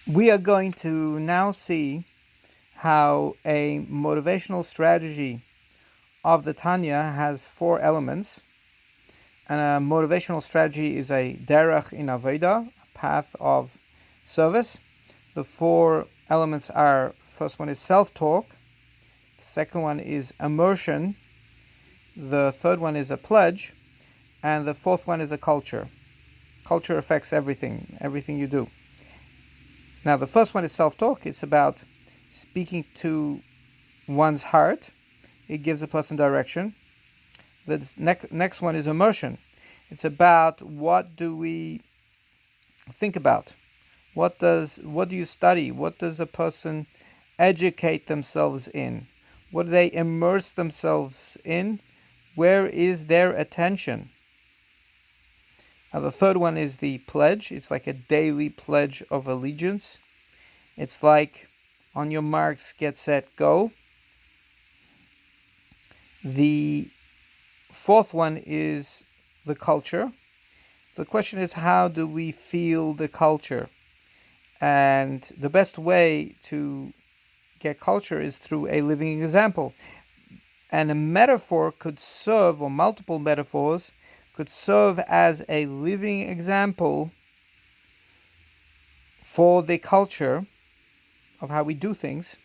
We are going to now see how a motivational strategy of the Tanya has 4 elements. And a motivational strategy is a derech in Avodah, a path of service. The 4 elements are, first one is self-talk, the second one is immersion, the third one is a pledge, and the fourth one is a culture. Culture affects everything you do. Now the first one is self-talk. It's about speaking to one's heart. It gives a person direction. The next one is immersion. It's about what do we think about? What do you study? What does a person educate themselves in? What do they immerse themselves in? Where is their attention? Now the third one is the pledge. It's like a daily pledge of allegiance. It's like on your marks, get set, go. The fourth one is the culture. The question is, how do we feel the culture? And the best way to get culture is through a living example. And a metaphor could serve, or multiple metaphors, could serve as a living example for the culture of how we do things.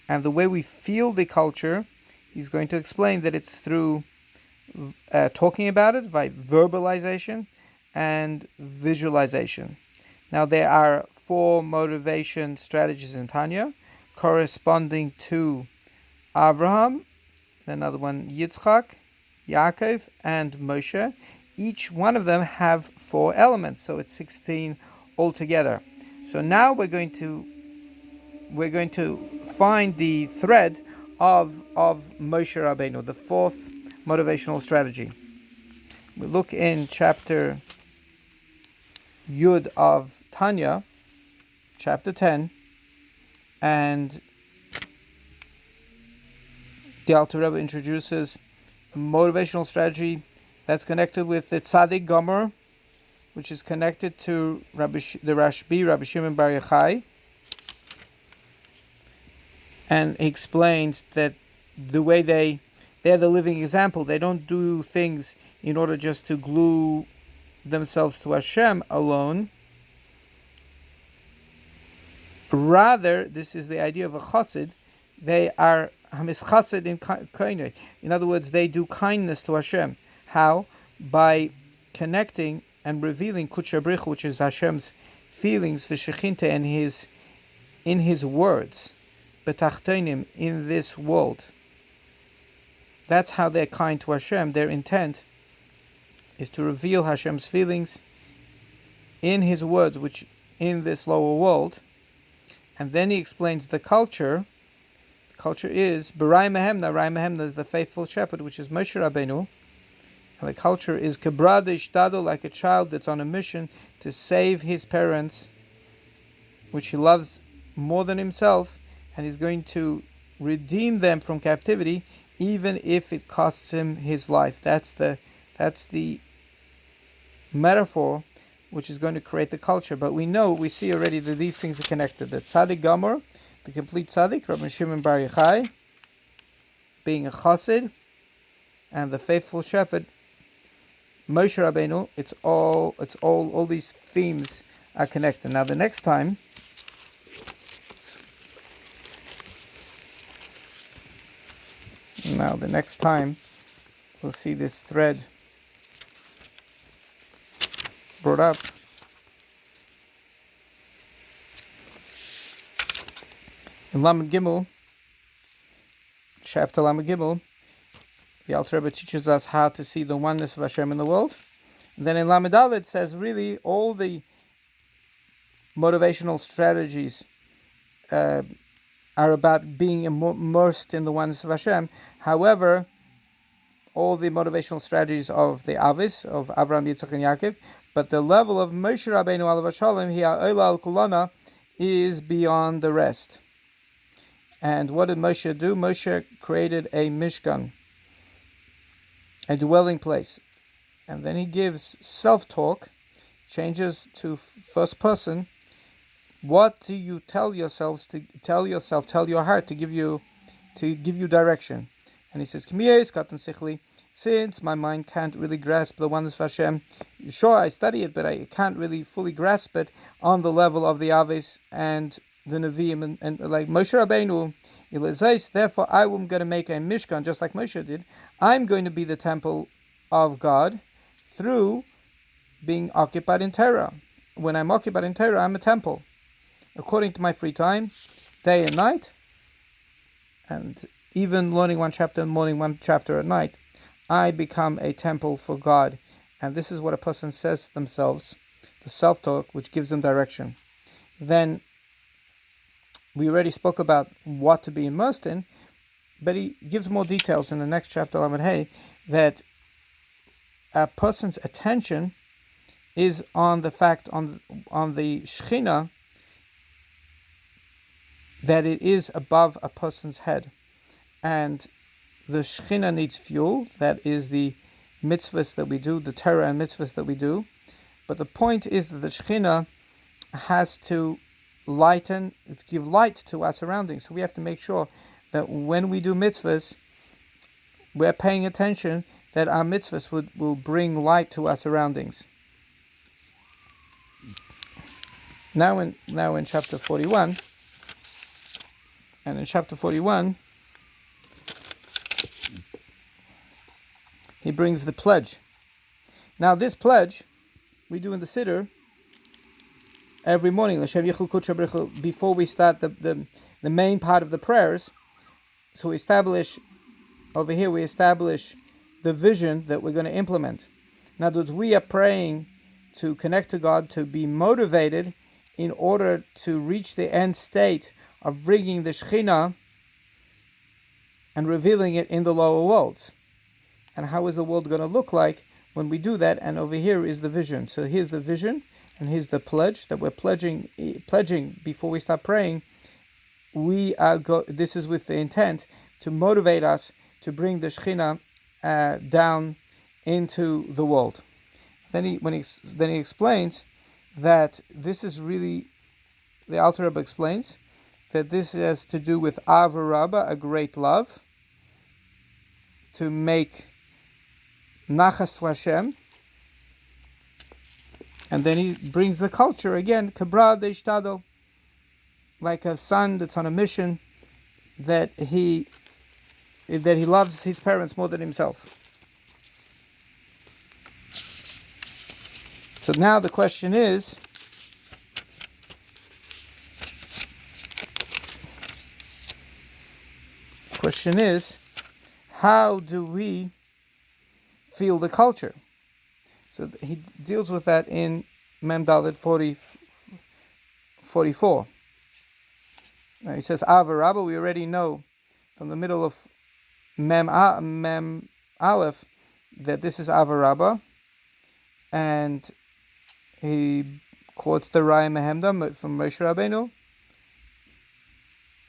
And the way we feel the culture, he's going to explain that it's through talking about it, by verbalization and visualization. Now there are 4 motivation strategies in Tanya, corresponding to Avraham, another one Yitzchak, Yaakov and Moshe. Each one of them have 4 elements, so it's 16 altogether. So now we're going to find the thread of Moshe Rabeinu, the 4th motivational strategy. We look in chapter Yud of Tanya, chapter 10, and the Alter Rebbe introduces a motivational strategy that's connected with the Tzaddik Gomer, which is connected to the Rashbi, Rabbi Shimon Bar Yochai. And he explains that the way they're the living example. They don't do things in order just to glue themselves to Hashem alone. Rather, this is the idea of a chassid. They are hamischassid in kainai. In other words, they do kindness to Hashem. How? By connecting and revealing Kudsha Brich, which is Hashem's feelings, v'shechinte, and in His words, betachtonim, in this world. That's how they're kind to Hashem. Their intent is to reveal Hashem's feelings in His words, which in this lower world. And then he explains the culture. The culture is B'rai Mehemna. Rai Mehemna is the faithful shepherd, which is Moshe Rabeinu. And the culture is Kebrad Ishtado, like a child that's on a mission to save his parents, which he loves more than himself, and he's going to redeem them from captivity, even if it costs him his life. That's the metaphor which is going to create the culture. But we see already that these things are connected. The Tzaddik Gomer, the complete Tzaddik, Rabbi Shimon Bar Yochai, being a chassid, and the faithful shepherd, Moshe Rabeinu. It's all these themes are connected. Now the next time we'll see this thread brought up. In Lamed Gimel, chapter Lamed Gimel, the Alter Rebbe teaches us how to see the oneness of Hashem in the world. And then in Lamed Aleph it says really all the motivational strategies are about being immersed in the oneness of Hashem. However, all the motivational strategies of the Avis, of Avraham, Yitzchak, and Yaakov, but the level of Moshe Rabeinu alav hashalom, Ha'olah al kulana, is beyond the rest. And what did Moshe do? Moshe created a Mishkan, a dwelling place. And then he gives self-talk, changes to first person, What do you tell your heart to give you direction? And he says, since my mind can't really grasp the oneness of Hashem, sure, I study it, but I can't really fully grasp it on the level of the Aves and the Nevi'im, and like Moshe Rabeinu, therefore I am going to make a Mishkan, just like Moshe did. I'm going to be the temple of God through being occupied in Torah. When I'm occupied in Torah, I'm a temple. According to my free time, day and night, and even learning one chapter in the morning, one chapter at night, I become a temple for God. And this is what a person says to themselves, the self-talk, which gives them direction. Then we already spoke about what to be immersed in, but he gives more details in the next chapter, Lamed Hey, that a person's attention is on the fact, on the Shechina, that it is above a person's head. And the Shechina needs fuel, that is the mitzvahs that we do, the Torah and mitzvahs that we do. But the point is that the Shechina has to give light to our surroundings. So we have to make sure that when we do mitzvahs, we're paying attention that our mitzvahs will bring light to our surroundings. Now in chapter 41, and in chapter 41, he brings the pledge. Now this pledge we do in the Siddur every morning, before we start the main part of the prayers. So we establish the vision that we're going to implement. In other words, we are praying to connect to God, to be motivated in order to reach the end state of bringing the Shekhinah and revealing it in the lower worlds. And how is the world going to look like when we do that? And over here is the vision. So here's the vision, and here's the pledge that we're pledging before we start praying. This is with the intent to motivate us to bring the Shekhinah down into the world. Then he explains that this is really, the Alter Rebbe explains that this has to do with Avraham, a great love, to make nachas to Hashem. And then he brings the culture again, kabra deishtado, like a son that's on a mission, that he loves his parents more than himself. So now the question is, how do we feel the culture? So he deals with that in Mem Dalet 44. Now he says, Ava Rabba, we already know from the middle of Mem Aleph that this is Ava Rabba, and he quotes the Raya Mehemda from Moshe Rabeinu.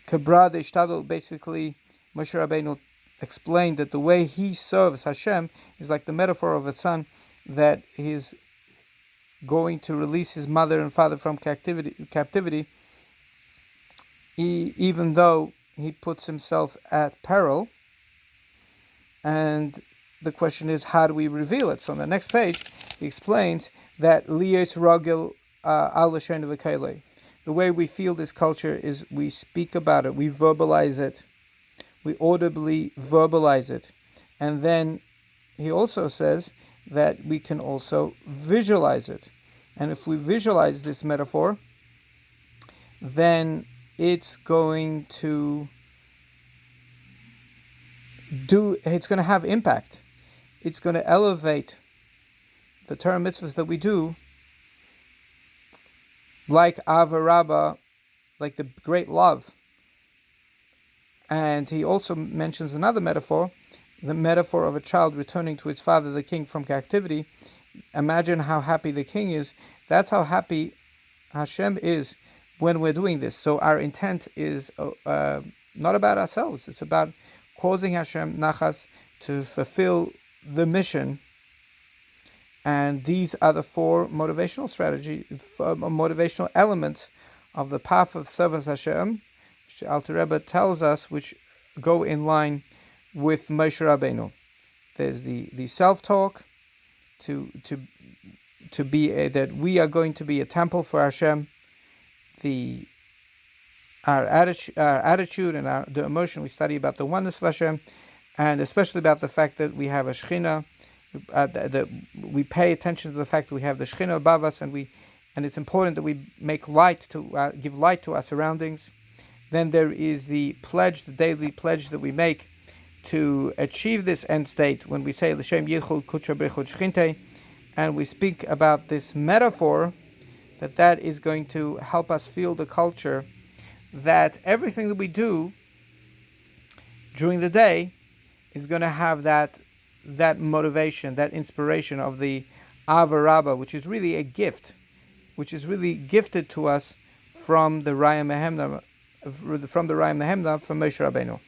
Kabra Deishtadol, basically Moshe Rabeinu explained that the way he serves Hashem is like the metaphor of a son that is going to release his mother and father from captivity, even though he puts himself at peril. And the question is, how do we reveal it? So on the next page, he explains that liyos ragil al l'shen v'kailei. The way we feel this culture is we speak about it, we verbalize it, we audibly verbalize it. And then he also says that we can also visualize it. And if we visualize this metaphor, then it's going to have impact. It's going to elevate the Torah mitzvahs that we do, like Ava Rabba, like the great love. And he also mentions another metaphor, the metaphor of a child returning to its father, the king, from captivity. Imagine how happy the king is. That's how happy Hashem is when we're doing this. So our intent is not about ourselves. It's about causing Hashem nachas to fulfill the mission. And these are the four motivational motivational elements of the path of Service Hashem, which the Alter Rebbe tells us, which go in line with Moshe Rabeinu. There's the self-talk, to be that we are going to be a temple for Hashem, our attitude and the emotion. We study about the oneness of Hashem, and especially about the fact that we have a Shechina, that we pay attention to the fact that we have the Shechina above us, and it's important that we make light to give light to our surroundings. Then there is the pledge, the daily pledge that we make to achieve this end state when we say L'Shem Yichud Kudsha B'Chud Shechinte, and we speak about this metaphor that is going to help us feel the culture that everything that we do during the day is going to have that motivation, that inspiration of the Avraham, which is really a gift, which is really gifted to us from the Raya Mehemna, from Moshe Rabeinu.